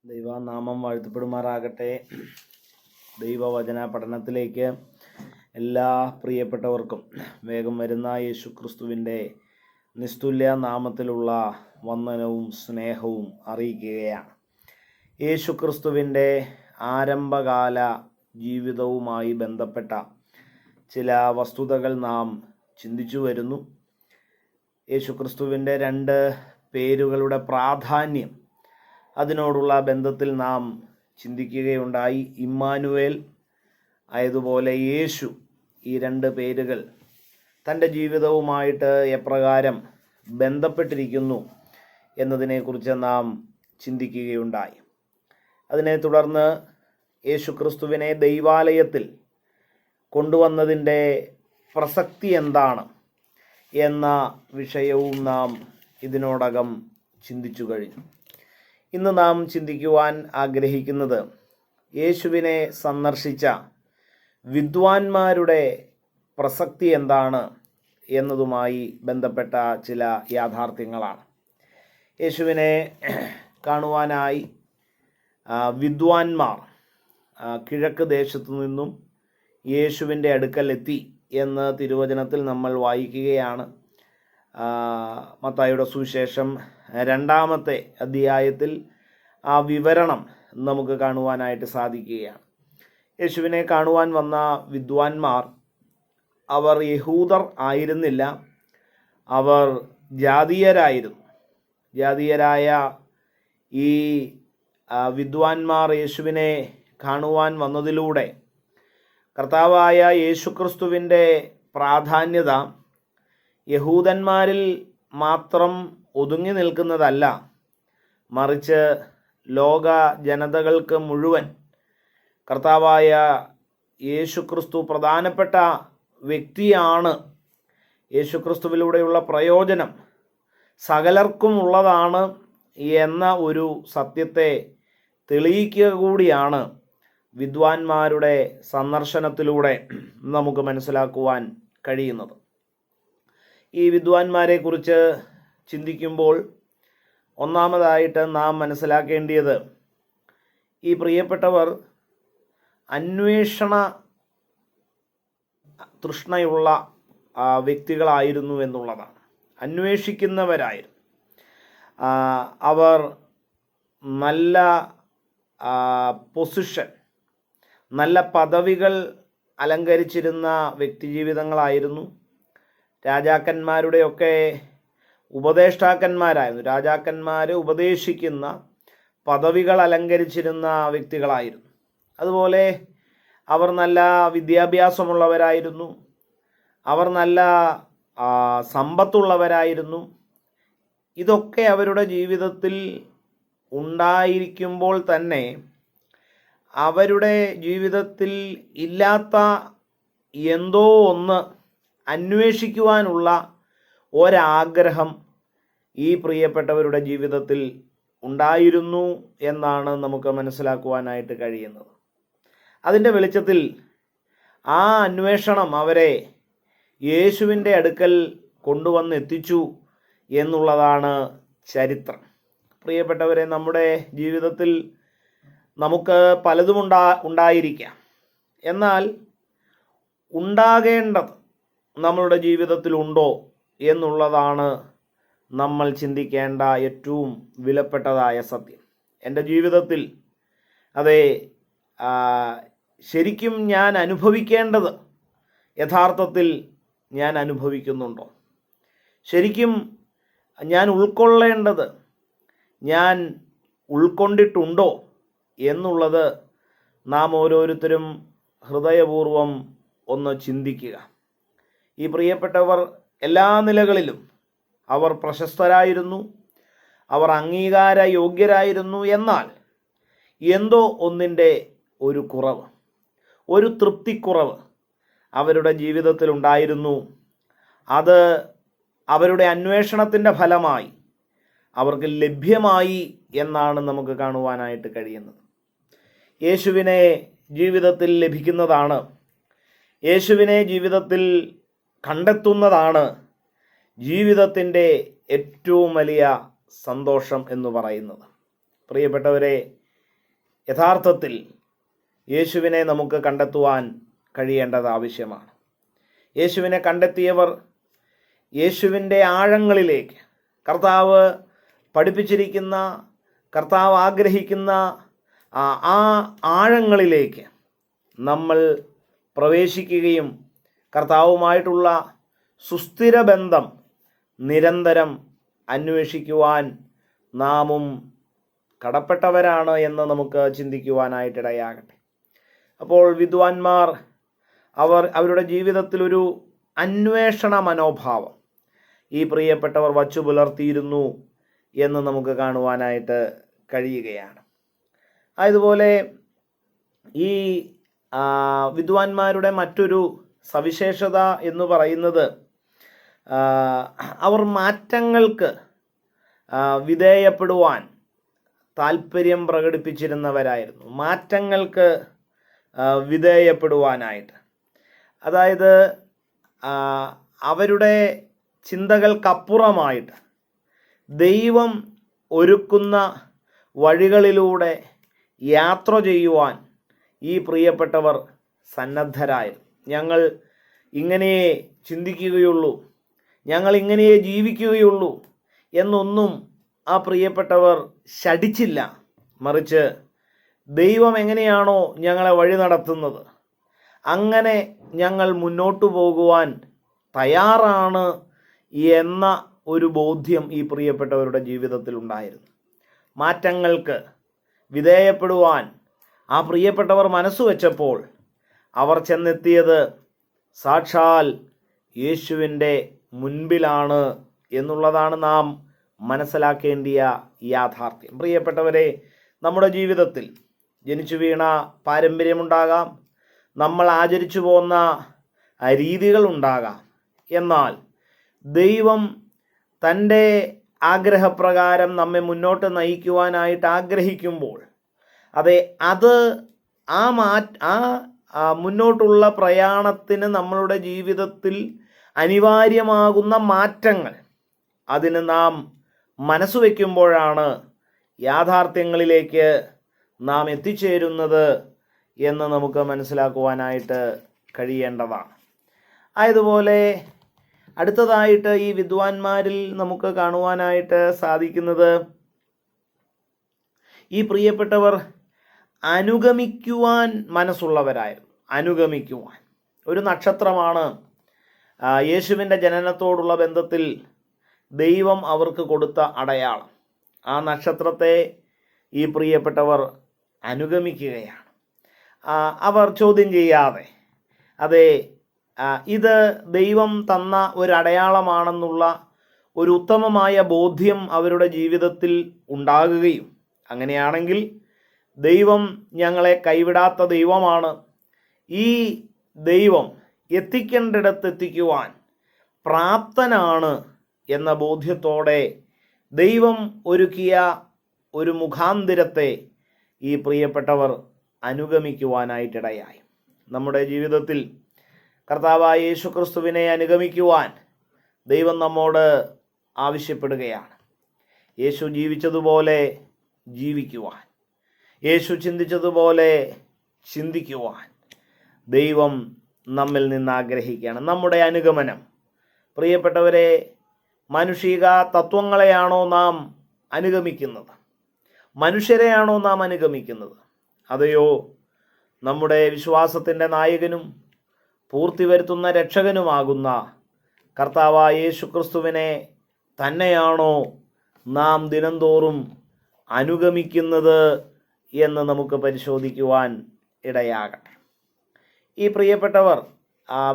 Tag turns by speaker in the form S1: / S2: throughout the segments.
S1: ദൈവനാമം വാഴ്ത്തപ്പെടുമാറാകട്ടെ. ദൈവവചന പഠനത്തിലേക്ക് എല്ലാ പ്രിയപ്പെട്ടവർക്കും വേഗം വരുന്ന യേശുക്രിസ്തുവിൻ്റെ നിസ്തുല്യ നാമത്തിലുള്ള വന്ദനവും സ്നേഹവും അറിയിക്കുകയാണ്. യേശുക്രിസ്തുവിൻ്റെ ആരംഭകാല ജീവിതവുമായി ബന്ധപ്പെട്ട ചില വസ്തുതകൾ നാം ചിന്തിച്ചു വരുന്നു. യേശുക്രിസ്തുവിൻ്റെ 2 പേരുകളുടെ പ്രാധാന്യം അതിനോടുള്ള ബന്ധത്തിൽ നാം ചിന്തിക്കുകയുണ്ടായി. ഇമ്മാനുവേൽ ആയതുപോലെ യേശു, ഈ 2 പേരുകൾ തൻ്റെ ജീവിതവുമായിട്ട് എപ്രകാരം ബന്ധപ്പെട്ടിരിക്കുന്നു എന്നതിനെക്കുറിച്ച് നാം ചിന്തിക്കുകയുണ്ടായി. അതിനെ തുടർന്ന് യേശുക്രിസ്തുവിനെ ദൈവാലയത്തിൽ കൊണ്ടുവന്നതിൻ്റെ പ്രസക്തി എന്താണ് എന്ന വിഷയവും നാം ഇതിനോടകം ചിന്തിച്ചു കഴിഞ്ഞു. ഇന്ന് നാം ചിന്തിക്കുവാൻ ആഗ്രഹിക്കുന്നത് യേശുവിനെ സന്ദർശിച്ച വിദ്വാൻമാരുടെ പ്രസക്തി എന്താണ് എന്നതുമായി ബന്ധപ്പെട്ട ചില യാഥാർത്ഥ്യങ്ങളാണ്. യേശുവിനെ കാണുവാനായി വിദ്വാൻമാർ കിഴക്ക് ദേശത്തു നിന്നും യേശുവിൻ്റെ അടുക്കൽ എത്തി എന്ന് തിരുവചനത്തിൽ നമ്മൾ വായിക്കുകയാണ്. മത്തായിയുടെ സുവിശേഷം 2-ാമത്തെ അധ്യായത്തിൽ ആ വിവരണം നമുക്ക് കാണുവാനായിട്ട് സാധിക്കുകയാണ്. യേശുവിനെ കാണുവാൻ വന്ന വിദ്വാൻമാർ അവർ യഹൂദർ ആയിരുന്നില്ല, അവർ ജാതീയരായിരുന്നു. ജാതീയരായ ഈ വിദ്വാൻമാർ യേശുവിനെ കാണുവാൻ വന്നതിലൂടെ കർത്താവായ യേശുക്രിസ്തുവിൻ്റെ പ്രാധാന്യത യഹൂദന്മാരിൽ മാത്രം ഒതുങ്ങി നിൽക്കുന്നതല്ല, മറിച്ച് ലോക ജനതകൾക്ക് മുഴുവൻ കർത്താവായ യേശുക്രിസ്തു പ്രധാനപ്പെട്ട വ്യക്തിയാണ്, യേശുക്രിസ്തുവിലൂടെയുള്ള പ്രയോജനം സകലർക്കും ഉള്ളതാണ് എന്ന ഒരു സത്യത്തെ തെളിയിക്കുക കൂടിയാണ് വിദ്വാൻമാരുടെ സന്ദർശനത്തിലൂടെ നമുക്ക് മനസ്സിലാക്കുവാൻ കഴിയുന്നത്. ഈ വിദ്വാൻമാരെ കുറിച്ച് ചിന്തിക്കുമ്പോൾ ഒന്നാമതായിട്ട് നാം മനസ്സിലാക്കേണ്ടത് ഈ പ്രിയപ്പെട്ടവർ അന്വേഷണ തൃഷ്ണയുള്ള വ്യക്തികളായിരുന്നു എന്നുള്ളതാണ്. അന്വേഷിക്കുന്നവരായിരുന്നു. അവർ നല്ല പൊസിഷൻ, നല്ല പദവികൾ അലങ്കരിച്ചിരുന്ന വ്യക്തിജീവിതങ്ങളായിരുന്നു. രാജാക്കന്മാരുടെയൊക്കെ ഉപദേഷ്ടാക്കന്മാരായിരുന്നു. രാജാക്കന്മാർ ഉപദേശിക്കുന്ന പദവികൾ അലങ്കരിച്ചിരുന്ന വ്യക്തികളായിരുന്നു. അതുപോലെ അവർ നല്ല വിദ്യാഭ്യാസമുള്ളവരായിരുന്നു. അവർ നല്ല സമ്പത്തുള്ളവരായിരുന്നു. ഇതൊക്കെ അവരുടെ ജീവിതത്തിൽ ഉണ്ടായിരിക്കുമ്പോൾ തന്നെ അവരുടെ ജീവിതത്തിൽ ഇല്ലാത്ത എന്തോ ഒന്ന് അന്വേഷിക്കുവാനുള്ള ഒരാഗ്രഹം ഈ പ്രിയപ്പെട്ടവരുടെ ജീവിതത്തിൽ ഉണ്ടായിരുന്നു എന്നാണ് നമുക്ക് മനസ്സിലാക്കുവാനായിട്ട് കഴിയുന്നത്. അതിൻ്റെ വെളിച്ചത്തിൽ ആ അന്വേഷണം അവരെ യേശുവിൻ്റെ അടുക്കൽ കൊണ്ടുവന്നെത്തിച്ചു എന്നുള്ളതാണ് ചരിത്രം. പ്രിയപ്പെട്ടവരെ, നമ്മുടെ ജീവിതത്തിൽ നമുക്ക് പലതും ഉണ്ടായിരിക്കാം. എന്നാൽ ഉണ്ടാകേണ്ടത് നമ്മളുടെ ജീവിതത്തിലുണ്ടോ എന്നുള്ളതാണ് നമ്മൾ ചിന്തിക്കേണ്ട ഏറ്റവും വിലപ്പെട്ടതായ സത്യം. എൻ്റെ ജീവിതത്തിൽ അതെ ശരിക്കും ഞാൻ അനുഭവിക്കേണ്ടത് യഥാർത്ഥത്തിൽ ഞാൻ അനുഭവിക്കുന്നുണ്ടോ? ശരിക്കും ഞാൻ ഉൾക്കൊള്ളേണ്ടത് ഞാൻ ഉൾക്കൊണ്ടിട്ടുണ്ടോ എന്നുള്ളത് നാം ഓരോരുത്തരും ഹൃദയപൂർവം ഒന്ന് ചിന്തിക്കുക. ഈ പ്രിയപ്പെട്ടവർ എല്ലാ നിലകളിലും അവർ പ്രശസ്തരായിരുന്നു, അവർ അംഗീകാര യോഗ്യരായിരുന്നു. എന്നാൽ എന്തോ ഒന്നിൻ്റെ ഒരു കുറവ്, ഒരു തൃപ്തിക്കുറവ് അവരുടെ ജീവിതത്തിൽ ഉണ്ടായിരുന്നു. അത് അവരുടെ അന്വേഷണത്തിൻ്റെ ഫലമായി അവർക്ക് ലഭ്യമായി എന്നാണ് നമുക്ക് കാണുവാനായിട്ട് കഴിയുന്നത്. യേശുവിനെ ജീവിതത്തിൽ ലഭിക്കുന്നതാണ്, യേശുവിനെ ജീവിതത്തിൽ കണ്ടെത്തുന്നതാണ് ജീവിതത്തിൻ്റെ ഏറ്റവും വലിയ സന്തോഷം എന്ന് പറയുന്നത്. പ്രിയപ്പെട്ടവരെ, യഥാർത്ഥത്തിൽ യേശുവിനെ നമുക്ക് കണ്ടെത്തുവാൻ കഴിയേണ്ടത് ആവശ്യമാണ്. യേശുവിനെ കണ്ടെത്തിയവർ യേശുവിൻ്റെ ആഴങ്ങളിലേക്ക്, കർത്താവ് പഠിപ്പിച്ചിരിക്കുന്ന, കർത്താവ് ആഗ്രഹിക്കുന്ന ആ ആഴങ്ങളിലേക്ക് നമ്മൾ പ്രവേശിക്കുകയും കർത്താവുമായിട്ടുള്ള സുസ്ഥിര ബന്ധം നിരന്തരം അന്വേഷിക്കുവാൻ നാമും കടപ്പെട്ടവരാണ് എന്ന് നമുക്ക് ചിന്തിക്കുവാനായിട്ടിടയാകട്ടെ. അപ്പോൾ വിദ്വാൻമാർ അവരുടെ ജീവിതത്തിൽ ഒരു അന്വേഷണ മനോഭാവം ഈ പ്രിയപ്പെട്ടവർ വച്ചു പുലർത്തിയിരുന്നു എന്ന് നമുക്ക് കാണുവാനായിട്ട് കഴിയുകയാണ്. അതുപോലെ ഈ വിദ്വാൻമാരുടെ മറ്റൊരു സവിശേഷത എന്ന് പറയുന്നത് അവർ മാറ്റങ്ങൾക്ക് വിധേയപ്പെടുവാൻ താല്പര്യം പ്രകടിപ്പിച്ചിരുന്നവരായിരുന്നു. മാറ്റങ്ങൾക്ക് വിധേയപ്പെടുവാനായിട്ട്, അതായത് അവരുടെ ചിന്തകൾക്കപ്പുറമായിട്ട് ദൈവം ഒരുക്കുന്ന വഴികളിലൂടെ യാത്ര ചെയ്യുവാൻ ഈ പ്രിയപ്പെട്ടവർ സന്നദ്ധരായിരുന്നു. ഞങ്ങൾ ഇങ്ങനെയേ ചിന്തിക്കുകയുള്ളൂ, ഞങ്ങൾ ഇങ്ങനെയേ ജീവിക്കുകയുള്ളൂ എന്നൊന്നും ആ പ്രിയപ്പെട്ടവർ ശഠിച്ചില്ല. മറിച്ച് ദൈവം എങ്ങനെയാണോ ഞങ്ങളെ വഴി നടത്തുന്നത് അങ്ങനെ ഞങ്ങൾ മുന്നോട്ടു പോകുവാൻ തയ്യാറാണ് എന്ന ഒരു ബോധ്യം ഈ പ്രിയപ്പെട്ടവരുടെ ജീവിതത്തിൽ ഉണ്ടായിരുന്നു. മാറ്റങ്ങൾക്ക് വിധേയപ്പെടുവാൻ ആ പ്രിയപ്പെട്ടവർ മനസ്സു വെച്ചപ്പോൾ അവർ ചെന്നെത്തിയത് സാക്ഷാൽ യേശുവിൻ്റെ മുൻപിലാണ് എന്നുള്ളതാണ് നാം മനസ്സിലാക്കേണ്ടിയ യാഥാർത്ഥ്യം. പ്രിയപ്പെട്ടവരെ, നമ്മുടെ ജീവിതത്തിൽ ജനിച്ചു വീണ പാരമ്പര്യമുണ്ടാകാം, നമ്മൾ ആചരിച്ചു പോന്ന രീതികളുണ്ടാകാം. എന്നാൽ ദൈവം തൻ്റെ ആഗ്രഹപ്രകാരം നമ്മെ മുന്നോട്ട് നയിക്കുവാനായിട്ട് ആഗ്രഹിക്കുമ്പോൾ അത് മുന്നോട്ടുള്ള പ്രയാണത്തിന് നമ്മളുടെ ജീവിതത്തിൽ അനിവാര്യമാകുന്ന മാറ്റങ്ങൾ അതിന് നാം മനസ്സ് വയ്ക്കുമ്പോഴാണ് യാഥാർത്ഥ്യങ്ങളിലേക്ക് നാം എത്തിച്ചേരുന്നത് എന്ന് നമുക്ക് മനസ്സിലാക്കുവാനായിട്ട് കഴിയേണ്ടതാണ്. അതുപോലെ അടുത്തതായിട്ട് ഈ വിദ്വാൻമാരിൽ നമുക്ക് കാണുവാനായിട്ട് സാധിക്കുന്നത് ഈ പ്രിയപ്പെട്ടവർ അനുഗമിക്കുവാൻ മനസ്സുള്ളവരായിരുന്നു. അനുഗമിക്കുവാൻ ഒരു നക്ഷത്രമാണ് യേശുവിൻ്റെ ജനനത്തോടുള്ള ബന്ധത്തിൽ ദൈവം അവർക്ക് കൊടുത്ത അടയാളം. ആ നക്ഷത്രത്തെ ഈ പ്രിയപ്പെട്ടവർ അനുഗമിക്കുകയാണ്. അവർ ചോദ്യം ചെയ്യാതെ, അതെ, ഇത് ദൈവം തന്ന ഒരു അടയാളമാണെന്നുള്ള ഒരു ഉത്തമമായ ബോധ്യം അവരുടെ ജീവിതത്തിൽ ഉണ്ടാകുകയും, അങ്ങനെയാണെങ്കിൽ ദൈവം ഞങ്ങളെ കൈവിടാത്ത ദൈവമാണ്, ഈ ദൈവം എത്തിക്കേണ്ടിടത്ത് എത്തിക്കുവാൻ പ്രാപ്തനാണ് എന്ന ബോധ്യത്തോടെ ദൈവം ഒരുക്കിയ ഒരു മുഖാന്തിരത്തെ ഈ പ്രിയപ്പെട്ടവർ അനുഗമിക്കുവാനായിട്ടിടയായി. നമ്മുടെ ജീവിതത്തിൽ കർത്താവായ യേശുക്രിസ്തുവിനെ അനുഗമിക്കുവാൻ ദൈവം നമ്മോട് ആവശ്യപ്പെടുകയാണ്. യേശു ജീവിച്ചതുപോലെ ജീവിക്കുവാൻ, യേശു ചിന്തിച്ചതുപോലെ ചിന്തിക്കുവാൻ ദൈവം നമ്മിൽ നിന്ന് ആഗ്രഹിക്കുകയാണ്. നമ്മുടെ അനുഗമനം, പ്രിയപ്പെട്ടവരെ, മാനുഷിക തത്വങ്ങളെയാണോ നാം അനുഗമിക്കുന്നത്? മനുഷ്യരെയാണോ നാം അനുഗമിക്കുന്നത്? അതെയോ നമ്മുടെ വിശ്വാസത്തിൻ്റെ നായകനും പൂർത്തി വരുത്തുന്ന രക്ഷകനുമാകുന്ന കർത്താവായ യേശുക്രിസ്തുവിനെ തന്നെയാണോ നാം ദിനംതോറും അനുഗമിക്കുന്നത് എന്ന് നമുക്ക് പരിശോധിക്കുവാൻ ഇടയാകട്ടെ. ഈ പ്രിയപ്പെട്ടവർ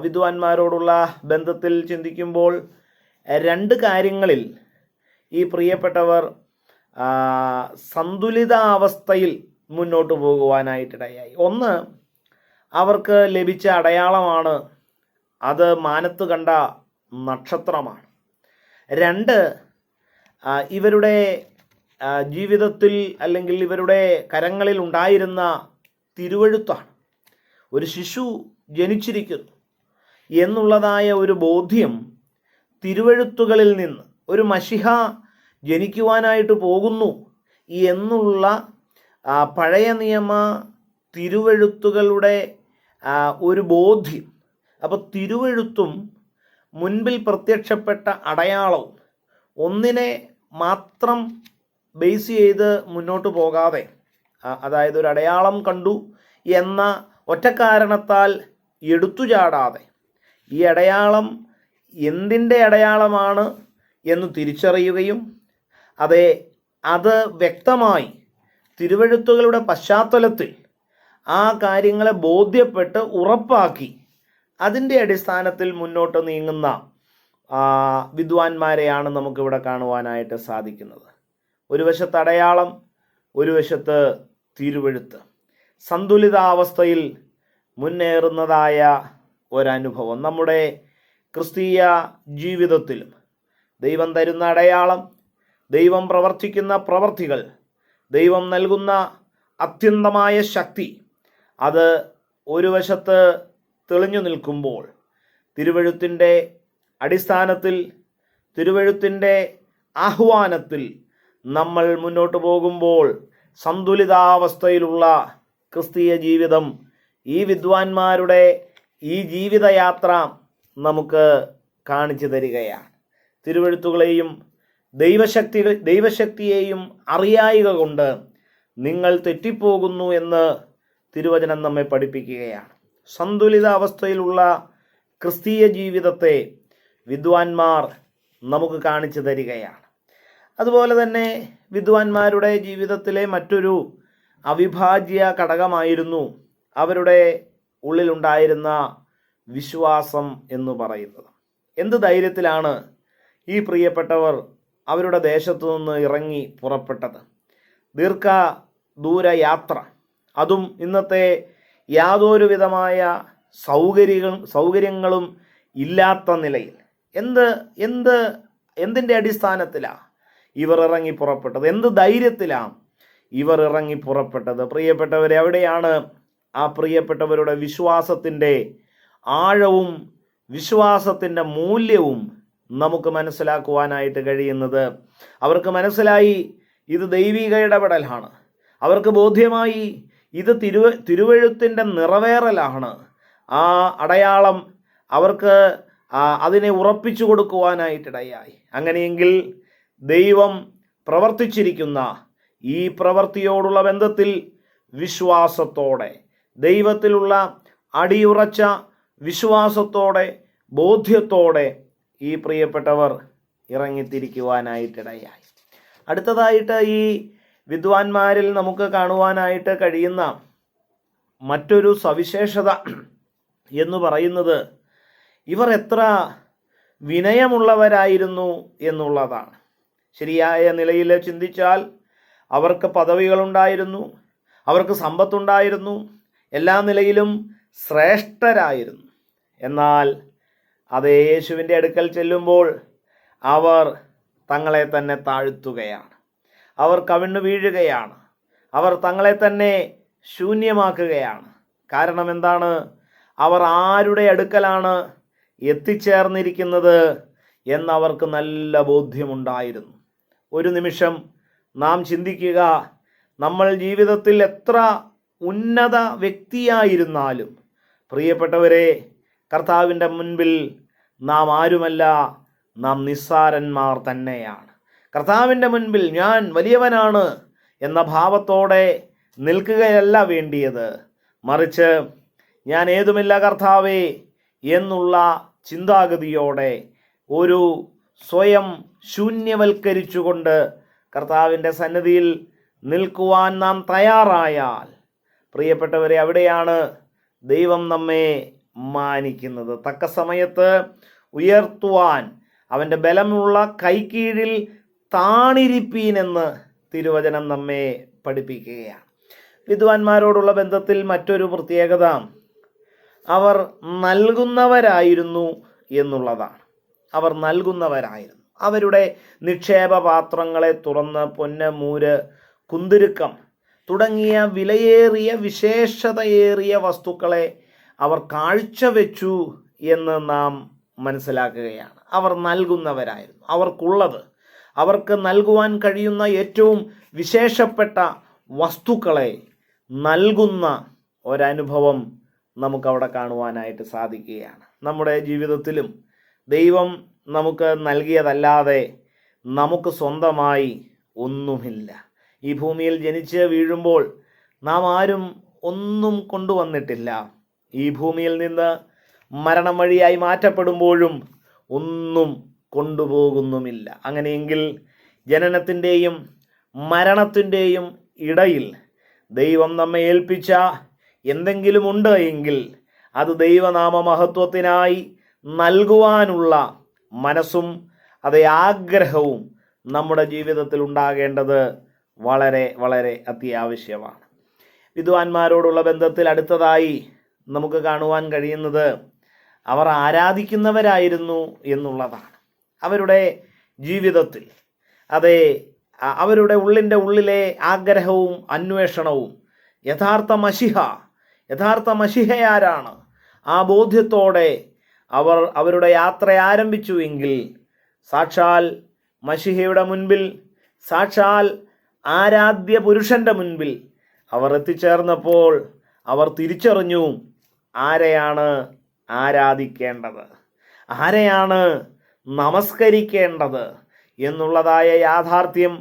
S1: വിദ്വാൻമാരോടുള്ള ബന്ധത്തിൽ ചിന്തിക്കുമ്പോൾ രണ്ട് കാര്യങ്ങളിൽ ഈ പ്രിയപ്പെട്ടവർ സന്തുലിതാവസ്ഥയിൽ മുന്നോട്ട് പോകുവാനായിട്ടിടയായി. ഒന്ന്, അവർക്ക് ലഭിച്ച അടയാളമാണ്, അത് മാനത്ത് കണ്ട നക്ഷത്രമാണ്. രണ്ട്, ഇവരുടെ ജീവിതത്തിൽ അല്ലെങ്കിൽ ഇവരുടെ കരങ്ങളിൽ ഉണ്ടായിരുന്ന തിരുവെഴുത്താണ്. ഒരു ശിശു ജനിച്ചിരിക്കുന്നു എന്നുള്ളതായ ഒരു ബോധ്യം തിരുവെഴുത്തുകളിൽ നിന്ന്, ഒരു മശിഹ ജനിക്കുവാനായിട്ട് പോകുന്നു എന്നുള്ള പഴയ നിയമ തിരുവെഴുത്തുകളുടെ ഒരു ബോധ്യം. അപ്പോൾ തിരുവെഴുത്തും മുൻപിൽ പ്രത്യക്ഷപ്പെട്ട അടയാളവും ഒന്നിനെ മാത്രം ബേസ് ചെയ്ത് മുന്നോട്ട് പോകാതെ, അതായത് ഒരു അടയാളം കണ്ടു എന്ന ഒറ്റ കാരണത്താൽ എടുത്തുചാടാതെ, ഈ അടയാളം എന്തിൻ്റെ അടയാളമാണ് എന്ന് തിരിച്ചറിയുകയും അത് വ്യക്തമായി തിരുവെഴുത്തുകളുടെ പശ്ചാത്തലത്തിൽ ആ കാര്യങ്ങളെ ബോധ്യപ്പെട്ട് ഉറപ്പാക്കി അതിൻ്റെ അടിസ്ഥാനത്തിൽ മുന്നോട്ട് നീങ്ങുന്ന വിദ്വാൻമാരെയാണ് നമുക്കിവിടെ കാണുവാനായിട്ട് സാധിക്കുന്നത്. ഒരു വശത്ത് അടയാളം, ഒരു വശത്ത് തിരുവെഴുത്ത്, സന്തുലിതാവസ്ഥയിൽ മുന്നേറുന്നതായ ഒരനുഭവം. നമ്മുടെ ക്രിസ്തീയ ജീവിതത്തിലും ദൈവം തരുന്ന അടയാളം, ദൈവം പ്രവർത്തിക്കുന്ന പ്രവർത്തികൾ, ദൈവം നൽകുന്ന അത്യന്തമായ ശക്തി, അത് ഒരു വശത്ത് തെളിഞ്ഞു നിൽക്കുമ്പോൾ തിരുവെഴുത്തിൻ്റെ അടിസ്ഥാനത്തിൽ, തിരുവെഴുത്തിൻ്റെ ആഹ്വാനത്തിൽ നമ്മൾ മുന്നോട്ട് പോകുമ്പോൾ സന്തുലിതാവസ്ഥയിലുള്ള ക്രിസ്തീയ ജീവിതം, ഈ വിദ്വാൻമാരുടെ ഈ ജീവിതയാത്ര നമുക്ക് കാണിച്ചു തരികയാണ്. തിരുവെഴുത്തുകളെയും ദൈവശക്തിയെയും അറിയായിക കൊണ്ട് നിങ്ങൾ തെറ്റിപ്പോകുന്നു എന്ന് തിരുവചനം നമ്മെ പഠിപ്പിക്കുകയാണ്. സന്തുലിത അവസ്ഥയിലുള്ള ക്രിസ്തീയ ജീവിതത്തെ വിദ്വാൻമാർ നമുക്ക് കാണിച്ചു തരികയാണ്. അതുപോലെ തന്നെ വിദ്വാൻമാരുടെ ജീവിതത്തിലെ മറ്റൊരു അവിഭാജ്യ ഘടകമായിരുന്നു അവരുടെ ഉള്ളിലുണ്ടായിരുന്ന വിശ്വാസം എന്ന് പറയുന്നത്. എന്ത് ധൈര്യത്തിലാണ് ഈ പ്രിയപ്പെട്ടവർ അവരുടെ ദേശത്തു നിന്ന് ഇറങ്ങി പുറപ്പെട്ടത്. ദീർഘദൂര യാത്ര, അതും ഇന്നത്തെ യാതൊരു വിധമായ സൗകര്യങ്ങളും ഇല്ലാത്ത നിലയിൽ. എന്തിൻ്റെ അടിസ്ഥാനത്തിലാണ് ഇവർ ഇറങ്ങി പുറപ്പെട്ടത്? എന്ത് ധൈര്യത്തിലാണ് ഇവർ ഇറങ്ങി പുറപ്പെട്ടത്? പ്രിയപ്പെട്ടവരെ, അവിടെയാണ് ആ പ്രിയപ്പെട്ടവരുടെ വിശ്വാസത്തിൻ്റെ ആഴവും വിശ്വാസത്തിൻ്റെ മൂല്യവും നമുക്ക് മനസ്സിലാക്കുവാനായിട്ട് കഴിയുന്നത്. അവർക്ക് മനസ്സിലായി ഇത് ദൈവിക ഇടപെടലാണ്. അവർക്ക് ബോധ്യമായി ഇത് തിരുവെഴുത്തിൻ്റെ നിറവേറലാണ്. ആ അടയാളം അവർക്ക് അതിനെ ഉറപ്പിച്ചു കൊടുക്കുവാനായിട്ടിടയായി. അങ്ങനെയെങ്കിൽ ദൈവം പ്രവർത്തിച്ചിരിക്കുന്ന ഈ പ്രവൃത്തിയോടുള്ള ബന്ധത്തിൽ വിശ്വാസത്തോടെ, ദൈവത്തിലുള്ള അടിയുറച്ച വിശ്വാസത്തോടെ, ബോധ്യത്തോടെ ഈ പ്രിയപ്പെട്ടവർ ഇറങ്ങിത്തിരിക്കുവാനായിട്ടിടയായി. അടുത്തതായിട്ട് ഈ വിദ്വാൻമാരിൽ നമുക്ക് കാണുവാനായിട്ട് കഴിയുന്ന മറ്റൊരു സവിശേഷത എന്ന് പറയുന്നത് ഇവർ എത്ര വിനയമുള്ളവരായിരുന്നു എന്നുള്ളതാണ്. ശരിയായ നിലയിൽ ചിന്തിച്ചാൽ അവർക്ക് പദവികളുണ്ടായിരുന്നു, അവർക്ക് സമ്പത്തുണ്ടായിരുന്നു, എല്ലാ നിലയിലും ശ്രേഷ്ഠരായിരുന്നു. എന്നാൽ അതേ യേശുവിൻ്റെ അടുക്കൽ ചെല്ലുമ്പോൾ അവർ തങ്ങളെ തന്നെ താഴ്ത്തുകയാണ്, അവർ കവിണ്ണു വീഴുകയാണ്, അവർ തങ്ങളെ തന്നെ ശൂന്യമാക്കുകയാണ്. കാരണം എന്താണ്? അവർ ആരുടെ അടുക്കലാണ് എത്തിച്ചേർന്നിരിക്കുന്നത് എന്നവർക്ക് നല്ല ബോധ്യമുണ്ടായിരുന്നു. ഒരു നിമിഷം നാം ചിന്തിക്കുക, നമ്മൾ ജീവിതത്തിൽ എത്ര ഉന്നത വ്യക്തിയായിരുന്നാലും പ്രിയപ്പെട്ടവരെ, കർത്താവിൻ്റെ മുൻപിൽ നാം ആരുമല്ല, നാം നിസ്സാരന്മാർ തന്നെയാണ്. കർത്താവിൻ്റെ മുൻപിൽ ഞാൻ വലിയവനാണ് എന്ന ഭാവത്തോടെ നിൽക്കുകയല്ല വേണ്ടിയത്, മറിച്ച് ഞാൻ ഏതുമില്ല കർത്താവേ എന്നുള്ള ചിന്താഗതിയോടെ ഒരു സ്വയം ശൂന്യവൽക്കരിച്ചുകൊണ്ട് കർത്താവിൻ്റെ സന്നിധിയിൽ നിൽക്കുവാൻ നാം തയ്യാറായാൽ പ്രിയപ്പെട്ടവരെ, അവിടെയാണ് ദൈവം നമ്മെ മാനിക്കുന്നത്. തക്ക സമയത്ത് ഉയർത്തുവാൻ അവൻ്റെ ബലമുള്ള കൈക്കീഴിൽ താണിരിപ്പീനെന്ന് തിരുവചനം നമ്മെ പഠിപ്പിക്കുകയാണ്. വിദ്വാൻമാരോടുള്ള ബന്ധത്തിൽ മറ്റൊരു പ്രത്യേകത അവർ നൽകുന്നവരായിരുന്നു എന്നുള്ളതാണ്. അവർ നൽകുന്നവരായിരുന്നു. അവരുടെ നിക്ഷേപ പാത്രങ്ങളെ തുറന്ന് പൊന്ന്, മൂര്, കുന്തിരുക്കം തുടങ്ങിയ വിലയേറിയ വിശേഷതയേറിയ വസ്തുക്കളെ അവർ കാഴ്ചവെച്ചു എന്ന് നാം മനസ്സിലാക്കുകയാണ്. അവർ നൽകുന്നവരായിരുന്നു. അവർക്കുള്ളത്, അവർക്ക് നൽകുവാൻ കഴിയുന്ന ഏറ്റവും വിശേഷപ്പെട്ട വസ്തുക്കളെ നൽകുന്ന ഒരനുഭവം നമുക്കവിടെ കാണുവാനായിട്ട് സാധിക്കുകയാണ്. നമ്മുടെ ജീവിതത്തിലും ദൈവം നമുക്ക് നൽകിയതല്ലാതെ നമുക്ക് സ്വന്തമായി ഒന്നുമില്ല. ഈ ഭൂമിയിൽ ജനിച്ച് വീഴുമ്പോൾ നാം ആരും ഒന്നും കൊണ്ടുവന്നിട്ടില്ല. ഈ ഭൂമിയിൽ നിന്ന് മരണം വഴിയായി മാറ്റപ്പെടുമ്പോഴും ഒന്നും കൊണ്ടുപോകുന്നുമില്ല. അങ്ങനെയെങ്കിൽ ജനനത്തിൻ്റെയും മരണത്തിൻ്റെയും ഇടയിൽ ദൈവം നമ്മെ ഏൽപ്പിച്ച എന്തെങ്കിലും ഉണ്ട് എങ്കിൽ അത് ദൈവനാമ മഹത്വത്തിനായി നൽകുവാനുള്ള മനസ്സും അതേ ആഗ്രഹവും നമ്മുടെ ജീവിതത്തിൽ ഉണ്ടാകേണ്ടത് വളരെ വളരെ അത്യാവശ്യമാണ്. വിദ്വാൻമാരോടുള്ള ബന്ധത്തിൽ അടുത്തതായി നമുക്ക് കാണുവാൻ കഴിയുന്നത് അവർ ആരാധിക്കുന്നവരായിരുന്നു എന്നുള്ളതാണ്. അവരുടെ ജീവിതത്തിൽ അതേ അവരുടെ ഉള്ളിലെ ആഗ്രഹവും അന്വേഷണവും യഥാർത്ഥ മശിഹയാരാണ് ആ ബോധ്യത്തോടെ അവരുടെ യാത്ര ആരംഭിച്ചു എങ്കിൽ സാക്ഷാൽ മശിഹയുടെ മുൻപിൽ, സാക്ഷാൽ ആരാധ്യ പുരുഷൻ്റെ മുൻപിൽ അവർ എത്തിച്ചേർന്നപ്പോൾ അവർ തിരിച്ചറിഞ്ഞു ആരെയാണ് ആരാധിക്കേണ്ടത്, ആരെയാണ് നമസ്കരിക്കേണ്ടത് എന്നുള്ളതായ യാഥാർത്ഥ്യം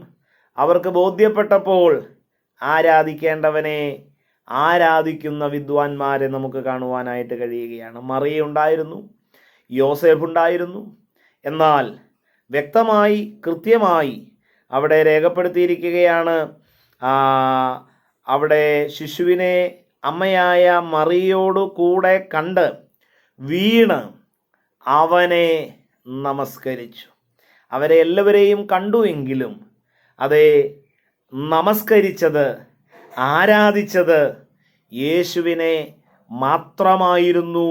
S1: അവർക്ക് ബോധ്യപ്പെട്ടപ്പോൾ ആരാധിക്കേണ്ടവനെ ആരാധിക്കുന്ന വിദ്വാൻമാരെ നമുക്ക് കാണുവാനായിട്ട് കഴിയുകയാണ്. മറിയ ഉണ്ടായിരുന്നു, യോസേഫ് ഉണ്ടായിരുന്നു. എന്നാൽ വ്യക്തമായി കൃത്യമായി അവിടെ രേഖപ്പെടുത്തിയിരിക്കുകയാണ്, അവിടെ ശിശുവിനെ അമ്മയായ മറിയയോട് കൂടെ കണ്ട് വീണ് അവനെ നമസ്കരിച്ചു. അവരെ എല്ലാവരെയും കണ്ടുവെങ്കിലും അതേ നമസ്കരിച്ചത്, ആരാധിച്ചത് യേശുവിനെ മാത്രമായിരുന്നു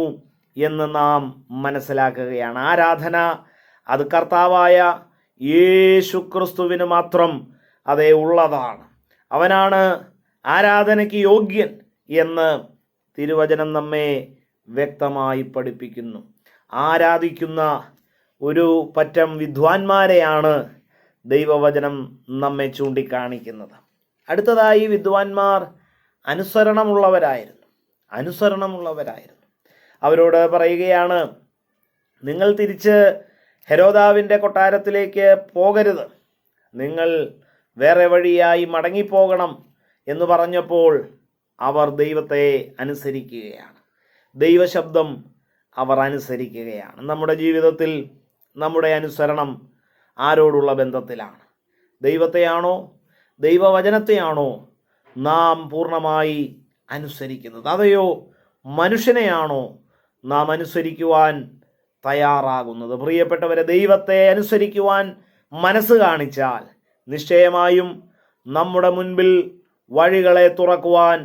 S1: എന്ന് നാം മനസ്സിലാക്കുകയാണ്. ആരാധന അത് കർത്താവായ യേശു ക്രിസ്തുവിന് മാത്രം അതേ ഉള്ളതാണ്. അവനാണ് ആരാധനയ്ക്ക് യോഗ്യൻ എന്ന് തിരുവചനം നമ്മെ വ്യക്തമായി പഠിപ്പിക്കുന്നു. ആരാധിക്കുന്ന ഒരു പറ്റം വിദ്വാൻമാരെയാണ് ദൈവവചനം നമ്മെ ചൂണ്ടിക്കാണിക്കുന്നത്. അടുത്തതായി വിദ്വാൻമാർ അനുസരണമുള്ളവരായിരുന്നു. അവരോട് പറയുകയാണ്, നിങ്ങൾ തിരിച്ച് ഹെരോദാവിൻ്റെ കൊട്ടാരത്തിലേക്ക് പോകരുത്, നിങ്ങൾ വേറെ വഴിയായി മടങ്ങിപ്പോകണം എന്ന് പറഞ്ഞപ്പോൾ അവർ ദൈവത്തെ അനുസരിക്കുകയാണ്. ദൈവശബ്ദം അവർ അനുസരിക്കുകയാണ്. നമ്മുടെ ജീവിതത്തിൽ നമ്മുടെ അനുസരണം ആരോടുള്ള ബന്ധത്തിലാണ്? ദൈവത്തെയാണോ ദൈവവചനത്തെയാണോ നാം പൂർണ്ണമായി അനുസരിക്കുന്നത്? അതെയോ മനുഷ്യനെയാണോ നാം അനുസരിക്കുവാൻ തയ്യാറാകുന്നത്? പ്രിയപ്പെട്ടവരെ, ദൈവത്തെ അനുസരിക്കുവാൻ മനസ്സ് കാണിച്ചാൽ നിശ്ചയമായും നമ്മുടെ മുൻപിൽ വഴികളെ തുറക്കുവാൻ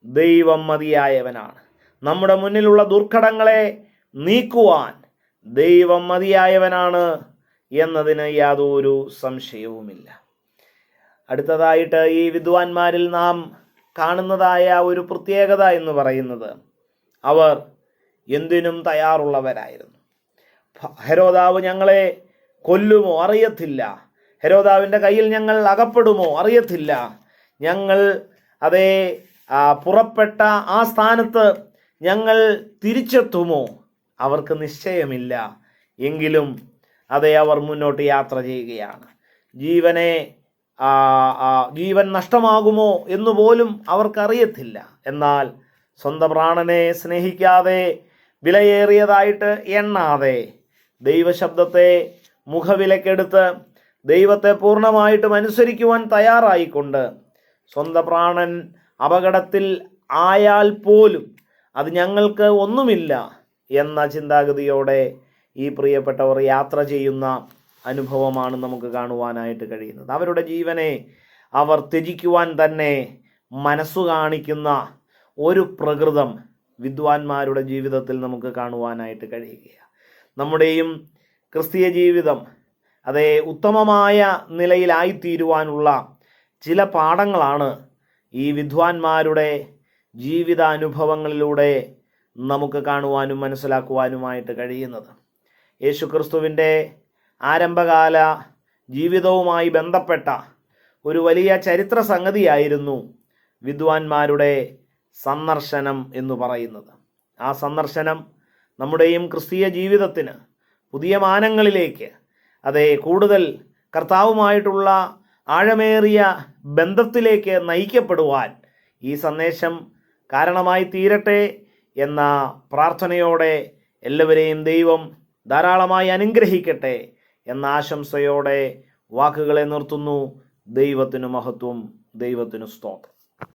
S1: ദൈവം മതിയായവനാണ്. നമ്മുടെ മുന്നിലുള്ള ദുർഘടങ്ങളെ നീക്കുവാൻ ദൈവം മതിയായവനാണ് എന്നതിന് യാതൊരു സംശയവുമില്ല. അടുത്തതായിട്ട് ഈ വിദ്വാൻമാരിൽ നാം കാണുന്നതായ ഒരു പ്രത്യേകത എന്ന് പറയുന്നത് അവർ എന്തിനും തയ്യാറുള്ളവരായിരുന്നു. ഹെരോദാവ് ഞങ്ങളെ കൊല്ലുമോ അറിയത്തില്ല, ഹെരോദാവിൻ്റെ കയ്യിൽ ഞങ്ങൾ അകപ്പെടുമോ അറിയത്തില്ല, ഞങ്ങൾ അതേ പുറപ്പെട്ട ആ സ്ഥാനത്ത് ഞങ്ങൾ തിരിച്ചെത്തുമോ അവർക്ക് നിശ്ചയമില്ല. എങ്കിലും അതേ അവർ മുന്നോട്ട് യാത്ര ചെയ്യുകയാണ്. ജീവൻ നഷ്ടമാകുമോ എന്നുപോലും അവർക്കറിയത്തില്ല. എന്നാൽ സ്വന്തം പ്രാണനെ സ്നേഹിക്കാതെ, വിലയേറിയതായിട്ട് എണ്ണാതെ, ദൈവശബ്ദത്തെ മുഖവിലക്കെടുത്ത് ദൈവത്തെ പൂർണ്ണമായിട്ടും അനുസരിക്കുവാൻ തയ്യാറായിക്കൊണ്ട് സ്വന്തം പ്രാണൻ അപകടത്തിൽ ആയാൽ പോലും അത് ഞങ്ങൾക്ക് ഒന്നുമില്ല എന്ന ചിന്താഗതിയോടെ ഈ പ്രിയപ്പെട്ടവർ യാത്ര ചെയ്യുന്ന അനുഭവമാണ് നമുക്ക് കാണുവാനായിട്ട് കഴിയുന്നത്. അവരുടെ ജീവനെ അവർ ത്യജിക്കുവാൻ തന്നെ മനസ്സു കാണിക്കുന്ന ഒരു പ്രകൃതം വിദ്വാൻമാരുടെ ജീവിതത്തിൽ നമുക്ക് കാണുവാനായിട്ട് കഴിയുകയാണ്. നമ്മുടെയും ക്രിസ്തീയ ജീവിതം അതേ ഉത്തമമായ നിലയിലായിത്തീരുവാനുള്ള ചില പാഠങ്ങളാണ് ഈ വിദ്വാൻമാരുടെ ജീവിതാനുഭവങ്ങളിലൂടെ നമുക്ക് കാണുവാനും മനസ്സിലാക്കുവാനുമായിട്ട് കഴിയുന്നത്. യേശുക്രിസ്തുവിൻ്റെ ആരംഭകാല ജീവിതവുമായി ബന്ധപ്പെട്ട ഒരു വലിയ ചരിത്ര സംഗതിയായിരുന്നു വിദ്വാൻമാരുടെ സന്ദർശനം എന്ന് പറയുന്നത്. ആ സന്ദർശനം നമ്മുടെയും ക്രിസ്തീയ ജീവിതത്തിന് പുതിയ മാനങ്ങളിലേക്ക്, അതെ, കൂടുതൽ കർത്താവുമായിട്ടുള്ള ആഴമേറിയ ബന്ധത്തിലേക്ക് നയിക്കപ്പെടുവാൻ ഈ സന്ദേശം കാരണമായി തീരട്ടെ എന്ന പ്രാർത്ഥനയോടെ എല്ലാവരെയും ദൈവം ധാരാളമായി അനുഗ്രഹിക്കട്ടെ എന്ന ആശംസയോടെ വാക്കുകളെ നിർത്തുന്നു. ദൈവത്തിന് മഹത്വം, ദൈവത്തിന് സ്തോത്രം.